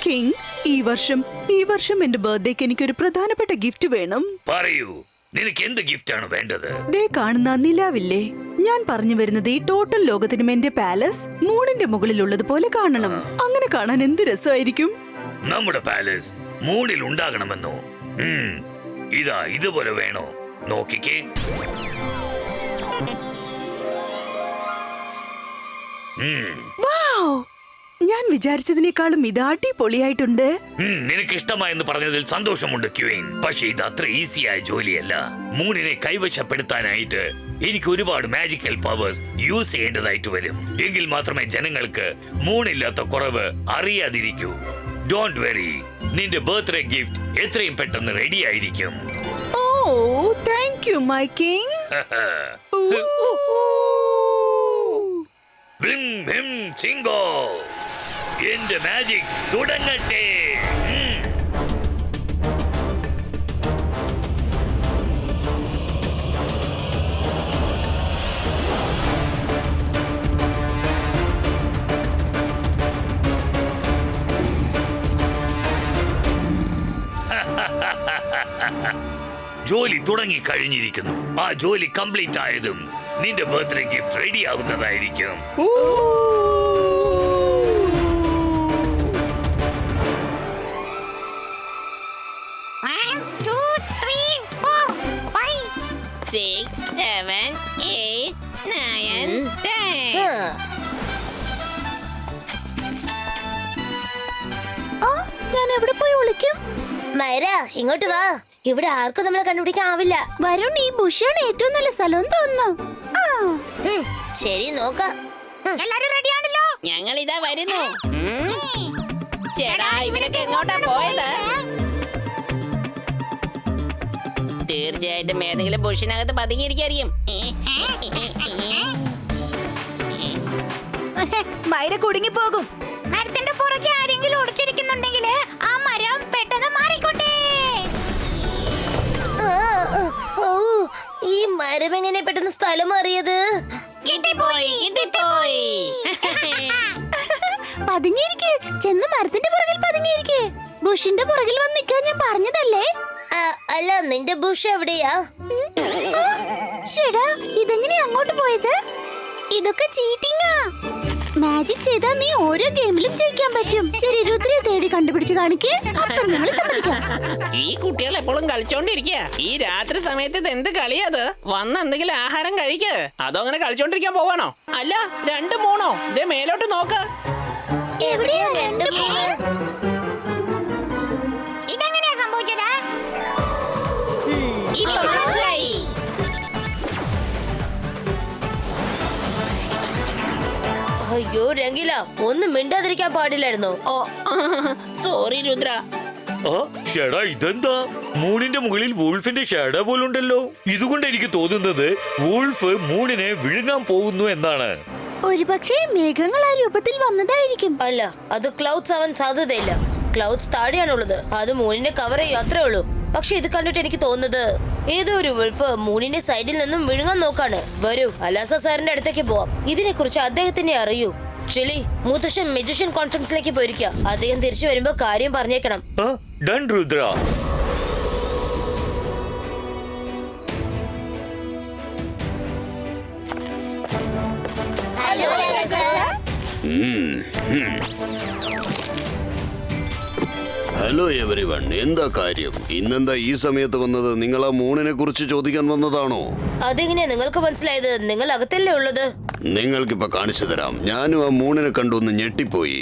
King, ഈ വർഷം എന്റെ ബർത്ത്ഡേക്ക് എനിക്കൊരു പ്രധാനപ്പെട്ട ഗിഫ്റ്റ് വേണം. പറയൂ, നിനക്ക് എന്ത് ഗിഫ്റ്റ് ആണ് വേണ്ടത്? ദേ കാണുന്ന നിലാവില്ലേ, ഞാൻ പറഞ്ഞു വരുന്നത് ഈ ടോട്ടൽ ലോകത്തിനും എന്റെ പാലസ് മൂണിന്റെ മുകളിലുള്ളത് പോലെ കാണണം. അങ്ങനെ കാണാൻ എന്ത് രസമായിരിക്കും. നമ്മുടെ പാലസ് മൂണിൽ ഉണ്ടാകണമെന്നോ? ഇതാ ഇതുപോലെ വേണോ? നോക്കിക്കേ. വൗ! ഞാൻ വിചാരിച്ചതിനേക്കാളും ഇത് അടിപൊളിയായിട്ടുണ്ട്. നിനക്ക് ഇഷ്ടമായെന്ന് പറഞ്ഞതിൽ സന്തോഷമുണ്ട് ക്വീൻ. പക്ഷെ ഇത് അത്ര ഈസിയായ ജോലിയല്ല. മൂണിനെ കൈവശപ്പെടുത്താനായിട്ട് എനിക്ക് ഒരുപാട് മാജിക്കൽ പവേഴ്സ് യൂസ് ചെയ്യേണ്ടതായിട്ട് വരും. എങ്കിൽ മാത്രമേ ജനങ്ങൾക്ക് മൂണില്ലാത്ത കുറവ് അറിയാതിരിക്കൂ. ഡോണ്ട് വെറി, നിന്റെ ബർത്ത്ഡേ ഗിഫ്റ്റ് എത്രയും പെട്ടെന്ന് റെഡി ആയിരിക്കും. ഓ, താങ്ക് യു മൈ കിങ്. ചിങ്കോ, എന്റെ മാജിക് തുടങ്ങട്ടെ. ജോലി തുടങ്ങി കഴിഞ്ഞിരിക്കുന്നു. ആ ജോലി കംപ്ലീറ്റ് ആയതും നിന്റെ ബർത്ത്ഡേ ഗിഫ്റ്റ് റെഡി ആവുന്നതായിരിക്കും. ഞാൻ എവിടെ പോയി വിളിക്കും? മൈര, ഇങ്ങോട്ട് വാ. ഇവിടെ ആർക്കും നമ്മളെ കണ്ടുപിടിക്കാൻ ആവില്ല. വരുൺ, ഈ ബുഷാണ് ഏറ്റവും നല്ല സ്ഥലം തോന്നുന്നു. ശരി, നോക്കാം. എല്ലാരും റെഡിയാണല്ലോ? ഞങ്ങൾ ഇതാ വരുന്നു. ചേടാ, ഇവരൊക്കെ എങ്ങോട്ടാ പോയത്? തീർച്ചയായിട്ടും ഏതെങ്കിലും ബുഷിനകത്ത് പതുങ്ങിയിരിക്കും. മൈര കുടുങ്ങി പോകും. മരത്തിന്റെ പുറകെ ആരെങ്കിലും ഒളിച്ചിരിക്കുന്നുണ്ടെങ്കിൽ ആ മരം പെട്ടെന്ന് മാറിക്കോട്ടെ. ഈ മരം എങ്ങനെ പെട്ടെന്ന് സ്ഥലം മാറിയത്? കിട്ടിപ്പോയി. പതുങ്ങിയിരിക്കെ, ചെന്ന് മരത്തിന്റെ പുറകിൽ പതുങ്ങിയിരിക്കെ. ബുഷിന്റെ പുറകിൽ വന്ന് നിൽക്കാൻ ഞാൻ പറഞ്ഞതല്ലേ? അല്ല, നിന്റെ ബുഷ് എവിടെയാ? ഷെടാ, ഇതെങ്ങനെയാ അങ്ങോട്ട് പോയത്? ഇതൊക്കെ ചീറ്റിംഗാ. മാജിക് ചെയ്താൽ നീ ഓരോ ഗെയിമിലും ജയിക്കാൻ പറ്റും. ശരി, രുദ്രയെ തേടി കണ്ടുപിടിച്ച് കാണിക്കേ. അപ്പോൾ ഞങ്ങൾ സമ്മതിക്കാം. ഈ കുട്ടികൾ എപ്പോഴും കളിച്ചോണ്ടിരിക്കുക. ഈ രാത്രി സമയത്ത് ഇത് എന്ത് കളിയത്? വന്ന് എന്തെങ്കിലും ആഹാരം കഴിക്ക്. അതോ അങ്ങനെ കളിച്ചോണ്ടിരിക്കാൻ പോവാണോ? അല്ല, 2 3 ഇതേ മേലോട്ട് നോക്ക്. എവിടെയാ 2 3? ഇതെങ്ങനെയാ സംഭവിച്ചത്? അയ്യോ രംഗില, ഒന്നും മിണ്ടാതിരിക്കാൻ പാടില്ലായിരുന്നോ? സോറി രുദ്ര. ഷേടാ, ഇതെന്താ? മൂണിന്റെ മുകളിൽ വൂൾഫിന്റെ ഷേഡോ പോലുണ്ടല്ലോ. ഇതുകൊണ്ട് എനിക്ക് തോന്നുന്നത് വൂൾഫ് മൂണിനെ വിഴുങ്ങാൻ പോകുന്നു എന്നാണ്. ഒരുപക്ഷേ മേഘങ്ങൾ ആ രൂപത്തിൽ വന്നതായിരിക്കും. അല്ല, അത് ക്ലൗഡ്സ് ആവാൻ സാധ്യതയില്ല. ക്ലൗഡ്സ് താഴെയാണുള്ളത്. അത് മൂണിനെ കവർ ചെയ്യും, അത്രേ ഉള്ളൂ. പക്ഷെ ഇത് കണ്ടിട്ട് എനിക്ക് തോന്നുന്നത് ഏതോ ഒരു വൾഫ് മൂണിന്റെ സൈഡിൽ നിന്നും വിഴുങ്ങാൻ നോക്കാണ്. വരൂ, അലാസ സാറിന്റെ അടുത്തേക്ക് പോവാം. ഇതിനെ കുറിച്ച് അദ്ദേഹത്തിനെ അറിയൂ. ചിലി, മുത്തശ്ശൻ മെജിഷ്യൻ കോൺഫറൻസിലേക്ക് പോയിരിക്കുക. അദ്ദേഹം തിരിച്ചു വരുമ്പോ കാര്യം പറഞ്ഞേക്കണം. ഡൺ രുദ്ര. ഹലോ എവരിവൺ, എന്താ കാര്യം? ഇന്നെന്താ ഈ സമയത്ത് വന്നത്? നിങ്ങൾ ആ മൂണിനെ കുറിച്ച് ചോദിക്കാൻ വന്നതാണോ? അതെങ്ങനെയാ നിങ്ങൾക്ക് മനസ്സിലായത്? നിങ്ങൾ അകത്തല്ലേ ഉള്ളത്? നിങ്ങൾക്കിപ്പോ കാണിച്ചു തരാം. ഞാനും ആ മൂണിനെ കണ്ടൊന്ന് ഞെട്ടിപ്പോയി.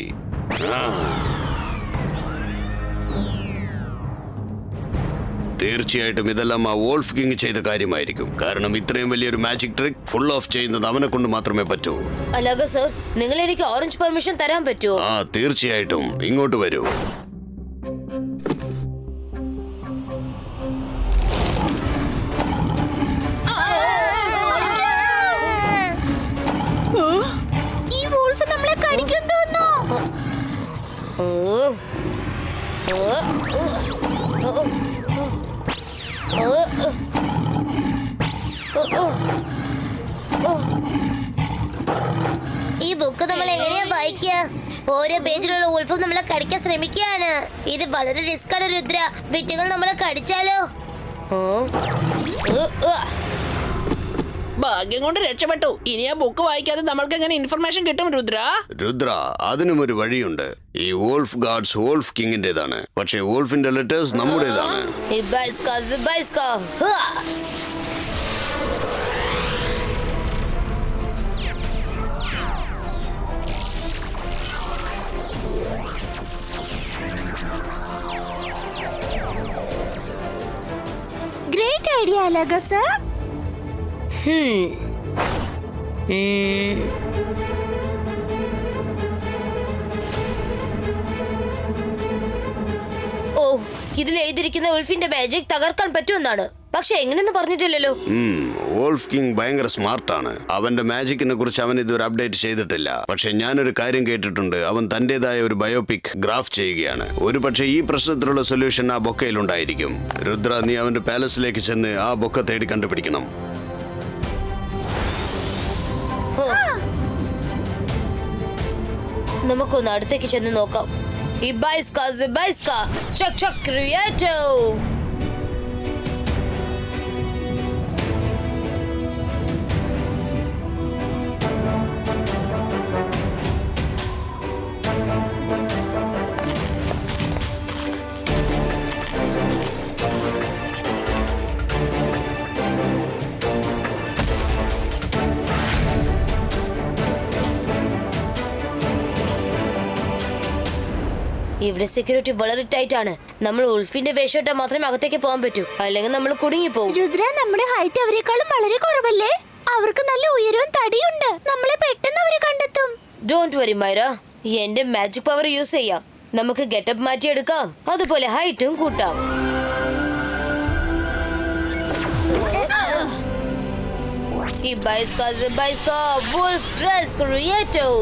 തീർച്ചയായിട്ടും ഇതെല്ലാം ആ വോൾഫ് കിങ് ചെയ്ത കാര്യമായിരിക്കും. കാരണം ഇത്രയും വലിയൊരു മാജിക് ട്രിക്ക് ഫുൾ ഓഫ് ചെയ്യുന്നത് അവനെ കൊണ്ട് മാത്രമേ പറ്റൂ. അല്ലാതെ സർ, നിങ്ങൾ എനിക്ക് ഓറഞ്ച് പെർമിഷൻ തരാൻ പറ്റുമോ? തീർച്ചയായിട്ടും. ഇങ്ങോട്ട് വരൂ. ഈ വൂൾഫ് നമ്മളെ കടിക്കും തോന്നുന്നു. ഈ ബുക്ക് നമ്മൾ എങ്ങനെയാ വായിക്കുക? ഓരോ പേജിലുള്ള ഉൾഫും നമ്മളെ കടിക്കാൻ ശ്രമിക്കുകയാണ്. ഇത് വളരെ റിസ്ക് ആണ് രുദ്ര. വിറ്റുകൾ നമ്മളെ കടിച്ചാലോ? ഭാഗ്യം കൊണ്ട് രക്ഷപ്പെട്ടു. ഇനി ആ ബുക്ക് വായിക്കാതെ നമ്മൾക്ക് എങ്ങനെ ഇൻഫർമേഷൻ കിട്ടും രുദ്ര? രുദ്ര, അതിനും ഒരു വഴിയുണ്ട്. ഈ വോൾഫ് ഗാർഡ്സ് വോൾഫ് കിങ്ങിന്റേതാണ്, പക്ഷേ വോൾഫിന്റെ ലെറ്റേഴ്സ് നമ്മുടേതാണ്. Great idea Alaka sir. ഓ, ഇതിൽ എഴുതിയിരിക്കുന്ന ഉൾഫിന്റെ മാജിക് തകർക്കാൻ പറ്റുമെന്നാണ്. പക്ഷെ എങ്ങനെയെന്ന് പറഞ്ഞിട്ടില്ലല്ലോ. വോൾഫ് കിങ് ഭയങ്കര സ്മാർട്ടാണ്. അവന്റെ മാജിക്കിനെ കുറിച്ച് അവൻ ഇതുവരെ അപ്ഡേറ്റ് ചെയ്തിട്ടില്ല. പക്ഷെ ഞാനൊരു കാര്യം കേട്ടിട്ടുണ്ട്, അവൻ തന്റേതായ ഒരു ബയോപിക് ഗ്രാഫ് ചെയ്യുകയാണ്. ഒരു പക്ഷേ ഈ പ്രശ്നത്തിനുള്ള സൊല്യൂഷൻ ആ ബൊക്കയിലുണ്ടായിരിക്കും. രുദ്ര, നീ അവന്റെ പാലസിലേക്ക് ചെന്ന് ആ ബൊക്ക തേടി കണ്ടുപിടിക്കണം. നമുക്കൊന്ന് അടുത്തേക്ക് ചെന്ന് നോക്കാം. ഇവിടെ സെക്യൂരിറ്റി വളരെ ടൈറ്റ് ആണ്. നമ്മൾ ഉൾഫിന്റെ വേഷമിട്ടാ മാത്രമേ അകത്തേക്ക് പോകാൻ പറ്റൂ, അല്ലെങ്കിൽ നമ്മൾ കുടുങ്ങി പോകും. രുദ്ര, നമ്മുടെ ഹൈറ്റ് അവരെക്കാളും വളരെ കുറവല്ലേ? അവർക്ക് നല്ല ഉയരവും തടിയുണ്ട്. നമ്മളെ പെട്ടെന്ന് അവരെ കണ്ടെത്തും. ഡോണ്ട് വറി മൈറ, എന്റെ മാജിക് പവർ യൂസ് ചെയ്യാം. നമുക്ക് ഗെറ്റപ്പ് മാറ്റിയെടുക്കാം, അതുപോലെ ഹൈറ്റും കൂട്ടാം. Wolf Dress Creator.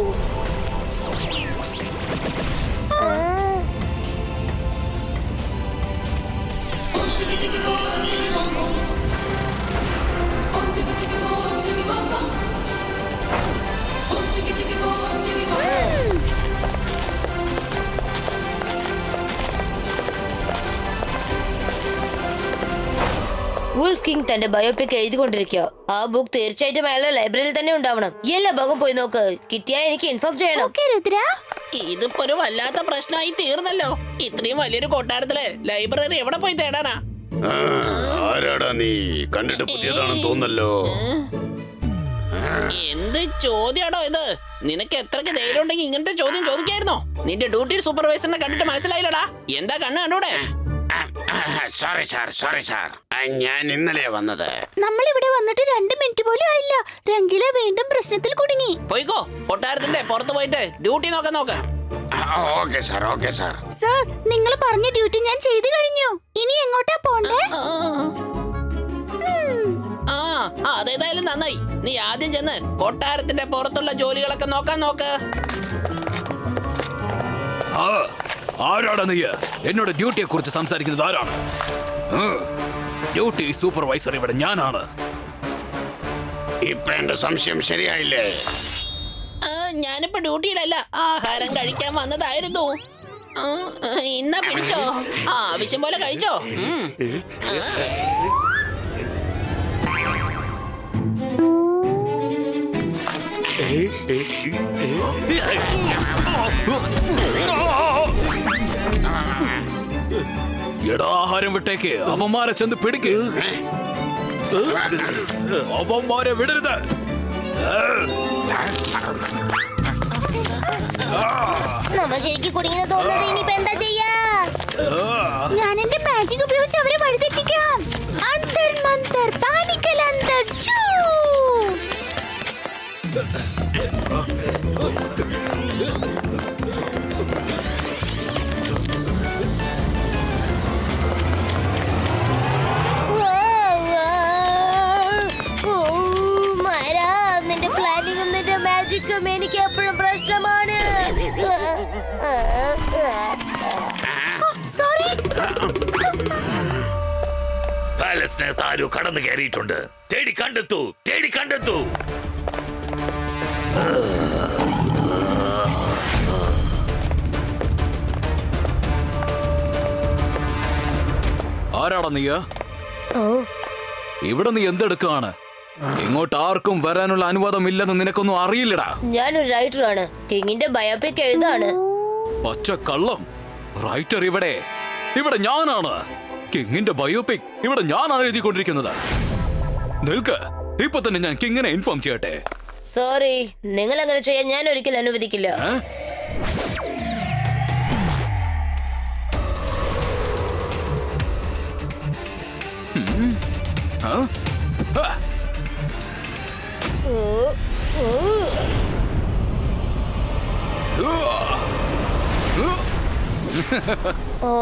Wolf king തന്റെ ബയോപിക് എഴുതിക്കൊണ്ടിരിക്കുക. ആ ബുക്ക് തീർച്ചയായിട്ടും അയാളുടെ ലൈബ്രറിയിൽ തന്നെ ഉണ്ടാവണം. എല്ലാ ഭാഗം പോയി നോക്ക്. കിട്ടിയാൽ എനിക്ക് ഇൻഫോം ചെയ്യണം. ഓക്കേ രുദ്ര. ഇതിപ്പോ ഒരു വല്ലാത്ത പ്രശ്നമായി തീർന്നല്ലോ. ഇത്രയും വലിയൊരു കൊട്ടാരത്തില് ലൈബ്രറി എവിടെ പോയി തേടാനാ? ആരാടാ നീ? കണ്ടിട്ട് പുതിയതാണെന്ന് തോന്നല്ലോ. എന്ത് ചോദ്യാടോ ഇത്? നിനക്ക് എത്രക്ക് ധൈര്യം ഉണ്ടെങ്കിൽ ഇങ്ങനത്തെ ചോദ്യം ചോദിക്കായിരുന്നോ? നിന്റെ ഡ്യൂട്ടി സൂപ്പർവൈസറിനെ കണ്ടിട്ട് മനസ്സിലായില്ലടാ. എന്താ കണ്ണ് കണ്ടൂടെ? സോറി സാർ, ഞാൻ ഇന്നലെ വന്നത്. നമ്മൾ ഇവിടെ വന്നിട്ട് 2 മിനിറ്റ് പോലും ആയില്ല. രംഗില വീണ്ടും പ്രശ്നത്തിൽ കുടുങ്ങി. പോയിക്കോ, കൊട്ടാരത്തിന്റെ പുറത്ത് പോയിട്ട് ഡ്യൂട്ടി നോക്ക്. Okay sir. സർ, നിങ്ങൾ പറഞ്ഞ ഡ്യൂട്ടി ഞാൻ ചെയ്തു കഴിഞ്ഞു. ഇനി എങ്ങോട്ടാ പോണ്ടേ? അതേതായാലും നന്നായി. നീ ആദ്യം ചെന്ന് കൊട്ടാരത്തിന്റെ പുറത്തുള്ള ജോലികളൊക്കെ നോക്ക്. ആരാടാ നീ? എന്നോട് ഡ്യൂട്ടിയെ കുറിച്ച് സംസാരിക്കുന്നത് ആരാണ്? ഡ്യൂട്ടി സൂപ്പർവൈസർ ഇവിടെ ഞാനാണ്. ഇപ്പൊ എന്റെ സംശയം ശരിയായില്ലേ? ഞാനിപ്പോ ഡ്യൂട്ടിയിലല്ല, ആഹാരം കഴിക്കാൻ വന്നതായിരുന്നു. ഇന്നാ പിടിച്ചോ, ആവശ്യം പോലെ കഴിച്ചോ. എടാ, ആഹാരം വിട്ടേക്ക്. അവന്മാരെ ചെന്ന് പിടിക്ക്. അവന്മാരെ വിടരുത്. നമ്മൾ ശരിക്കും കുടുങ്ങിയത് തോന്നുന്നത്. ഇനിയിപ്പോ എന്താ ചെയ്യാ? ഞാൻ എന്റെ മാജിക് ഉപയോഗിച്ച് അവരെ വഴിതെറ്റിക്കാം. അന്തർ മന്തർ പാനിക്കൽ അന്തർ. നിന്റെ പ്ലാനിങ്ങും നിന്റെ മാജിക്കും എനിക്ക് എപ്പോഴും പ്രശ്നമാണ്. സോറി. പാലസിനകത്ത് ആരോ കടന്നു കയറിയിട്ടുണ്ട്. തേടി കണ്ടെത്തൂ. ആരാടാ നീ? ഓ ഇവിടെ നീ എന്തെടുക്കാണ്? ഇങ്ങോട്ട് ആർക്കും വരാനുള്ള അനുവാദം ഇല്ലെന്ന് നിനക്കൊന്നും അറിയില്ലടാ. ഞാനൊരു റൈറ്ററാണ്. കിങ്ങിന്റെ ബയോപിക് എഴുതാണ്. പച്ച കള്ളം. റൈറ്റർ ഇവിടെ ഇവിടെ ഞാനാണ്. കിങ്ങിന്റെ ബയോപിക് ഇവിടെ ഞാനാണ് എഴുതിക്കൊണ്ടിരിക്കുന്നത്. നിൽക്ക്, ഇപ്പൊ തന്നെ ഞാൻ കിങ്ങിനെ ഇൻഫോം ചെയ്യട്ടെ. സോറി, നിങ്ങൾ അങ്ങനെ ചെയ്യാൻ ഞാൻ ഒരിക്കലും അനുവദിക്കില്ല. ഏ? ആ? ആ. ഓ, ഓ. ഓ.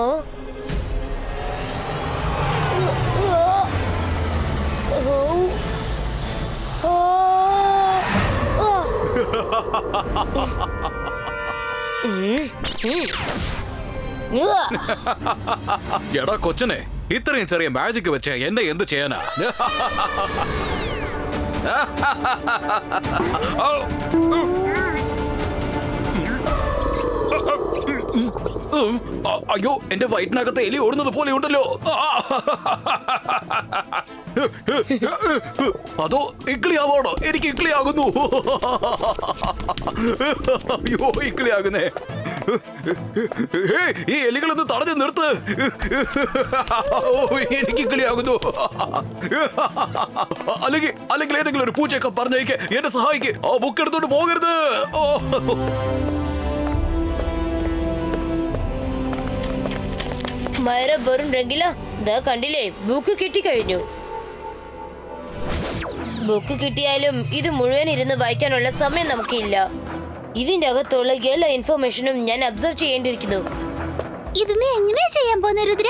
എടാ കൊച്ചനെ, ഇത്രയും ചെറിയ മാജിക് വെച്ച് എന്നെ എന്ത് ചെയ്യാനാ? അയ്യോ, എന്റെ വയറ്റിനകത്ത് എലി ഓടുന്നത് പോലെ ഉണ്ടല്ലോ. അതോ ഇക്ലിയാവോടോ? എനിക്ക് ഇക്ലിയാകുന്നു. അയ്യോ, ഇക്ലിയാകുന്നേ. ഈ എലികളൊന്ന് തടഞ്ഞു നിർത്ത്. എനിക്ക് ഇക്ലിയാകുന്നു. അല്ലെങ്കിൽ ഏതെങ്കിലും ഒരു പൂച്ചയൊക്കെ പറഞ്ഞേക്ക്, എന്നെ സഹായിക്ക്. ആ ബുക്ക് എടുത്തോണ്ട് പോകരുത്. ഓ, മൈറ വെറും രംഗില, ദാ കണ്ടില്ലേ, ബുക്ക് കിട്ടിക്കഴിഞ്ഞു. ബുക്ക് കിട്ടിയാലും ഇത് മുഴുവൻ ഇരുന്ന് വായിക്കാനുള്ള സമയം നമുക്കില്ല. ഇതിന്റെ അകത്തുള്ള എല്ലാ ഇൻഫർമേഷനും ഞാൻ അബ്സർവ് ചെയ്യേണ്ടിയിരിക്കുന്നു. ഇത് നീ എങ്ങനെയാ ചെയ്യാൻ പോകുന്ന രുദ്ര?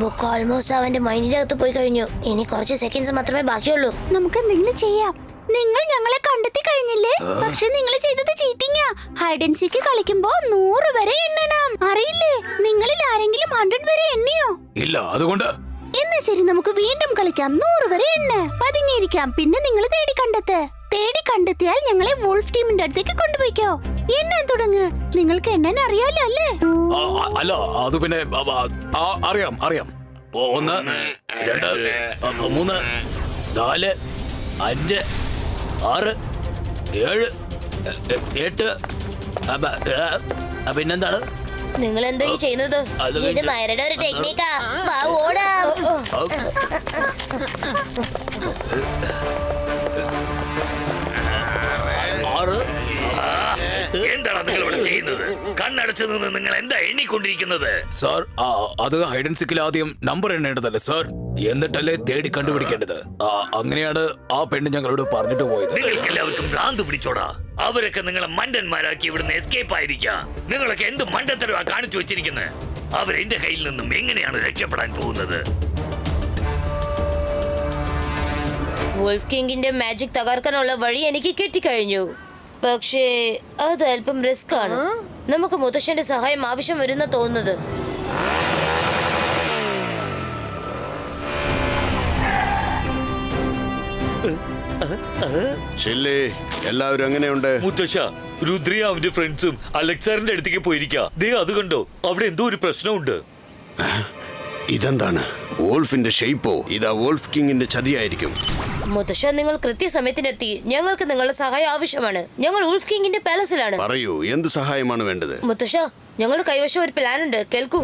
ബുക്ക് ഓൾമോസ്റ്റ് അവന്റെ മൈൻഡിന്റെ അകത്ത് പോയി കഴിഞ്ഞു. ഇനി കുറച്ച് സെക്കൻഡ്സ് മാത്രമേ ബാക്കിയുള്ളൂ. നമുക്ക് എന്തെങ്കിലും ചെയ്യാം. നിങ്ങൾ ഞങ്ങളെ കണ്ടെത്തി കഴിഞ്ഞില്ലേ? പക്ഷെ നിങ്ങൾ ചെയ്തത് ചീറ്റിംഗാ. ഹൈഡ് ആൻഡ് സീക്ക് കളിക്കുമ്പോ 100 വരെ എണ്ണണം. അറിയില്ലേ? നിങ്ങളിൽ ആരെങ്കിലും 100 വരെ എണ്ണിയോ? ഇല്ല. അതുകൊണ്ട് എന്നാ ശരി, നമുക്ക് വീണ്ടും കളിക്കാം. 100 വരെ എണ്ണ. പതുങ്ങിയിരിക്കാം. പിന്നെ നിങ്ങൾ തേടി കണ്ടെത്തിയാൽ ഞങ്ങളെ വോൾഫ് ടീമിന്റെ അടുത്തേക്ക് കൊണ്ടുപോയിക്കോ. എണ്ണാൻ തുടങ്ങ്. നിങ്ങൾക്ക് എണ്ണാൻ അറിയാലോ അല്ലേ? അല്ല, അത് പിന്നെ അറിയാം. 1 2 3 4 5 6 7 8 പിന്നെന്താണ്? നിങ്ങൾ എന്താ ഈ ചെയ്യുന്നത്? അത് ഇത് മൈറയുടെ ഒരു ടെക്നിക്കാ. വാ, ഓടാം. എന്താണ് നിങ്ങൾ ഇവിടെ ചെയ്യുന്നത്? കണ്ണടച്ചു നിന്ന് നിങ്ങൾ എന്താ എണ്ണിക്കൊണ്ടിരിക്കുന്നത്? സാർ, അത് ഹൈഡ് ആൻഡ് സീക്കിൽ ആദ്യം നമ്പർ എണ്ണേണ്ടതല്ലേ സാർ? എന്നിട്ടല്ലേ തേടി കണ്ടുപിടിക്കേണ്ടത്. അങ്ങനെയാണ് ആ പെണ്ണ് ഞങ്ങളോട് പറഞ്ഞിട്ട് പോയത്. നിങ്ങൾക്ക് എല്ലാവർക്കും ഭ്രാന്ത് പിടിച്ചോടാ. അവരൊക്കെ നിങ്ങളെ മണ്ടന്മാരാക്കി ഇവിടുന്ന് എസ്കേപ്പ് ആയിരിക്കാം. നിങ്ങളൊക്കെ എന്ത് മണ്ടത്തരവാ കാണിച്ചു വെച്ചിരിക്കുന്നത്? അവരെന്റെ കയ്യിൽ നിന്നും എങ്ങനെയാണ് രക്ഷപ്പെടാൻ പോകുന്നത്? വോൾഫ് കിങ്ങിന്റെ മാജിക് തകർക്കാനുള്ള വഴി എനിക്ക് കിട്ടിക്കഴിഞ്ഞു. പക്ഷേ അത് അല്പം റിസ്ക് ആണ്. നമുക്ക് മുത്തശ്ശന്റെ സഹായം ആവശ്യം വരുന്ന തോന്നുന്നത്. ചില്ലി, എല്ലാവരും എങ്ങനെയുണ്ട്? മുത്തശ്ശ, രുദ്രയും അവന്റെ ഫ്രണ്ട്സും അലക്സാറിന്റെ അടുത്തേക്ക് പോയിരിക്കാ. ദേ അത് കണ്ടോ, അവിടെ എന്തോ ഒരു പ്രശ്നമുണ്ട്. ഇതെന്താണ്? വോൾഫിന്റെ ഷെയ്പ്പോ? ഇതാ വോൾഫ് കിങ്ങിന്റെ ചതിയായിരിക്കും. മുത്തശ്ശ, നിങ്ങൾ കൃത്യസമയത്തിനെത്തി. ഞങ്ങൾക്ക് നിങ്ങളുടെ സഹായം ആവശ്യമാണ്. ഞങ്ങൾ വോൾഫ് കിങ്ങിന്റെ പാലസിലാണ്. പറയൂ, എന്ത് സഹായമാണ് വേണ്ടത്? മുത്തശ്ശ, ഞങ്ങളുടെ കൈവശം ഒരു പ്ലാൻ ഉണ്ട്. കേൾക്കൂ.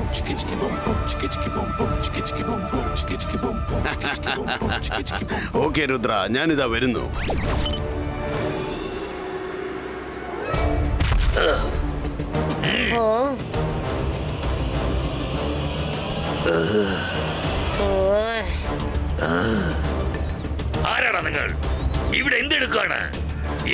ഓക്കെ രുദ്ര, ഞാനിതാ വരുന്നു. ഓ ആരാടാ നിങ്ങൾ? ഇവിടെ എന്തെടുക്കാണ്?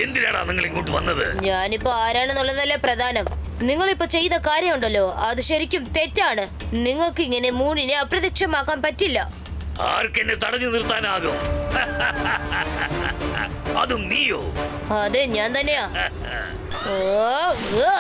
എന്തിനാടാ നിങ്ങൾ ഇങ്ങോട്ട് വന്നത്? ഞാനിപ്പോ ആരാണെന്നുള്ളതല്ലേ പ്രധാനം. നിങ്ങളിപ്പോ ചെയ്ത കാര്യമുണ്ടല്ലോ, അത് ശരിക്കും തെറ്റാണ്. നിങ്ങൾക്ക് ഇങ്ങനെ മൂണിനെ അപ്രത്യക്ഷമാക്കാൻ പറ്റില്ല. ആർക്കെന്നെ തടഞ്ഞു നിർത്താനാകും? അതും നീയോ? അതെ, ഞാൻ തന്നെയാ. ഓ, ഉവ്വ്.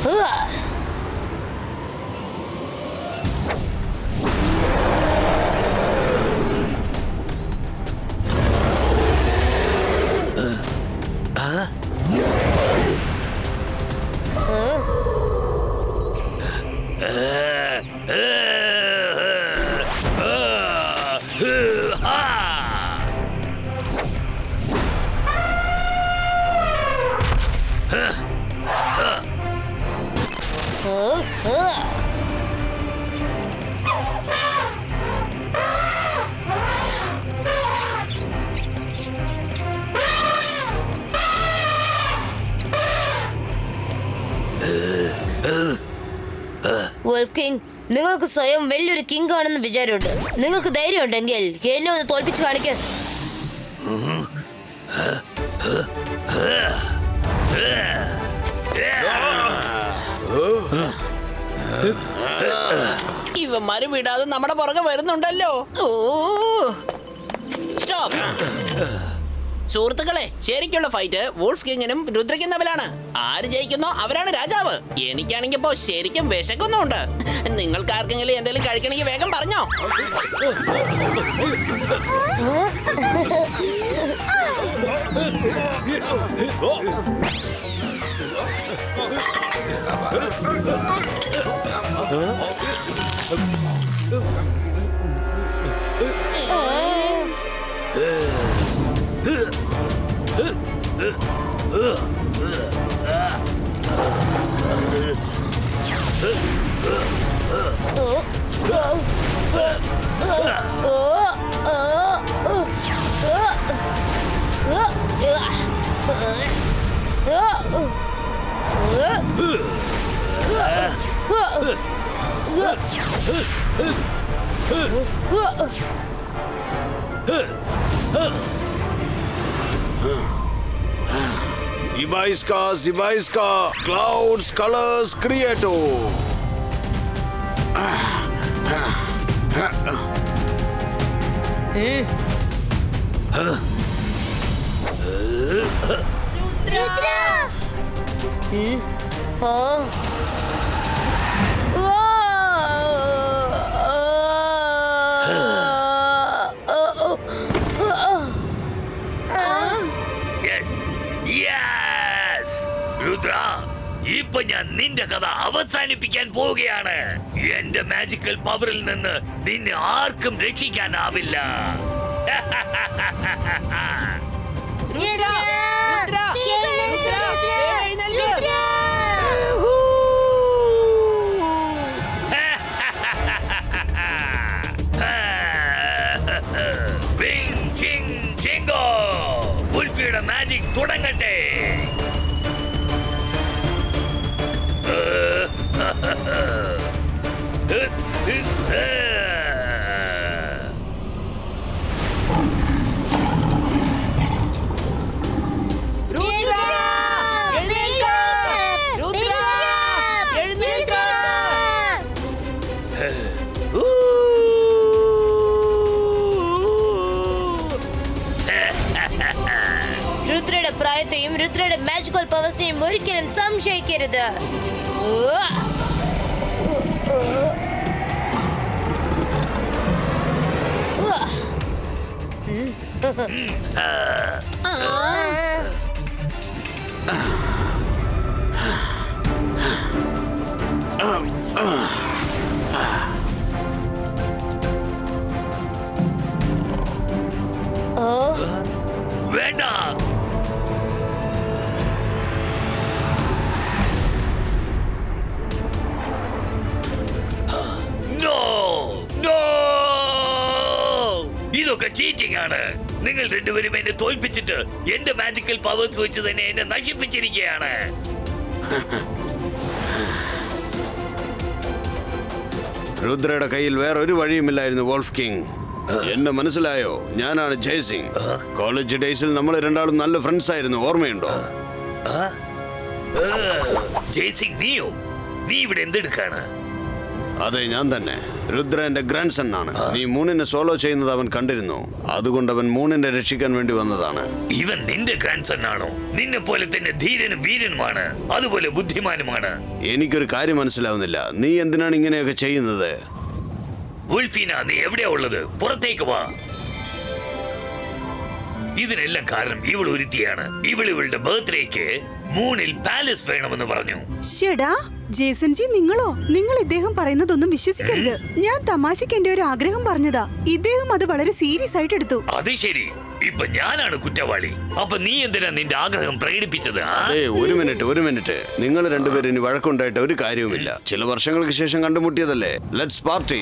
ഉവ്വ്. വോൾഫ് കിങ്, നിങ്ങൾക്ക് സ്വയം വലിയൊരു കിങ് ആണെന്ന് വിചാരമുണ്ട്. നിങ്ങൾക്ക് ധൈര്യം ഉണ്ടെങ്കിൽ എന്നെ ഒന്ന് തോൽപ്പിച്ച് കാണിക്ക്. ഇവന്മാര് വിടാതെ നമ്മുടെ പുറകെ വരുന്നുണ്ടല്ലോ. ഓ, സ്റ്റോപ്പ്. സുഹൃത്തുക്കളെ, ശരിക്കുള്ള ഫൈറ്റ് വോൾഫ് കിങ്ങിനും രുദ്രയ്ക്കും തമ്മിലാണ്. ആര് ജയിക്കുന്നോ അവരാണ് രാജാവ്. എനിക്കാണെങ്കിൽ ഇപ്പോ ശരിക്കും വിശക്കുന്നുണ്ട്. നിങ്ങൾക്ക് ആർക്കെങ്കിലും എന്തെങ്കിലും കഴിക്കണമെങ്കിൽ വേഗം പറഞ്ഞോ. Zibaiska, Clouds, Colors, Creator. Rudra, ഇപ്പൊ ഞാൻ നിന്റെ കഥ അവസാനിപ്പിക്കാൻ പോവുകയാണ്. എന്റെ മാജിക്കൽ പവറിൽ നിന്ന് നിന്നെ ആർക്കും രക്ഷിക്കാനാവില്ല. ഉൽഫിയുടെ മാജിക് തുടങ്ങട്ടെ. രുദ്രയുടെ പ്രായത്തെയും രുദ്രയുടെ മാജിക്കൽ പവേഴ്സിനെയും ഒരിക്കലും സംശയിക്കരുത്. വേണ്ട, ഇതൊക്കെ ചീറ്റിംഗ് ആണ്. നിങ്ങൾ രണ്ടുപേരും എന്നെ തോൽപ്പിച്ചിട്ട് എന്റെ മാജിക്കൽ പവേഴ്സ് വെച്ച് തന്നെ എന്നെ നശിപ്പിച്ചിരിക്കുകയാണ്. രുദ്രയുടെ കയ്യിൽ വേറൊരു വഴിയുമില്ലായിരുന്നു വോൾഫ് കിങ്. എന്നെ മനസ്സിലായോ? ഞാനാണ് ജയ്സിംഗ്. കോളേജ് ഡേയ്സിൽ നമ്മൾ രണ്ടാളും നല്ല ഫ്രണ്ട്സ് ആയിരുന്നു, ഓർമ്മയുണ്ടോ? ജയ്സിംഗ്, നീയോ? നീ ഇവിടെ എന്തെടുക്കാണ്? അതെ, ഞാൻ തന്നെ. രുദ്ര എന്റെ ഗ്രാൻഡ് സൺ ആണ്. നീ മൂണിനെ സോളോ ചെയ്യുന്നത് അവൻ കണ്ടിരുന്നു. അതുകൊണ്ട് അവൻ മൂണിനെ രക്ഷിക്കാൻ വേണ്ടി വന്നതാണ്. ഇവൻ നിന്റെ ഗ്രാൻഡ് സൺ ആണോ? നിന്നെ പോലെ തന്നെ ധീരനും വീരനുമാണ്, അതുപോലെ ബുദ്ധിമാനുമാണ്. എനിക്കൊരു കാര്യം മനസ്സിലാവുന്നില്ല. നീ എന്തിനാണ് ഇങ്ങനെയൊക്കെ ചെയ്യുന്നത്? ഉൾഫീന, നീ എവിടെയാ ഉള്ളത്? പുറത്തേക്ക് വാ. ഇതിനെല്ലാം കാരണം ഇവൾ ഒരുത്തിയാണ്. ഇവളുടെ ബർത്ത്ഡേക്ക് മൂണിൽ പാലസ് വേണമെന്ന് പറഞ്ഞു. ഷെടാ ജേസൺജി, നിങ്ങളോ? നിങ്ങൾ ഇദ്ദേഹം പറയുന്നതൊന്നും വിശ്വസിക്കരുത്. ഞാൻ തമാശക്ക് എന്റെ ഒരു ആഗ്രഹം പറഞ്ഞതാ. ഇദ്ദേഹം അത് വളരെ സീരിയസ് ആയിട്ട് എടുത്തു. അത് ശരി, ഇപ്പൊ ഞാനാണ് കുറ്റവാളി. അപ്പൊ നീ എന്തിനാ നിന്റെ ആഗ്രഹം പ്രകടിപ്പിച്ചത്? ഒരു മിനിറ്റ്. നിങ്ങൾ രണ്ടുപേരും ഇനി വഴക്കുണ്ടായിട്ട് ഒരു കാര്യവുമില്ല. ചില വർഷങ്ങൾക്ക് ശേഷം കണ്ടുമുട്ടിയതല്ലേ. Let's party.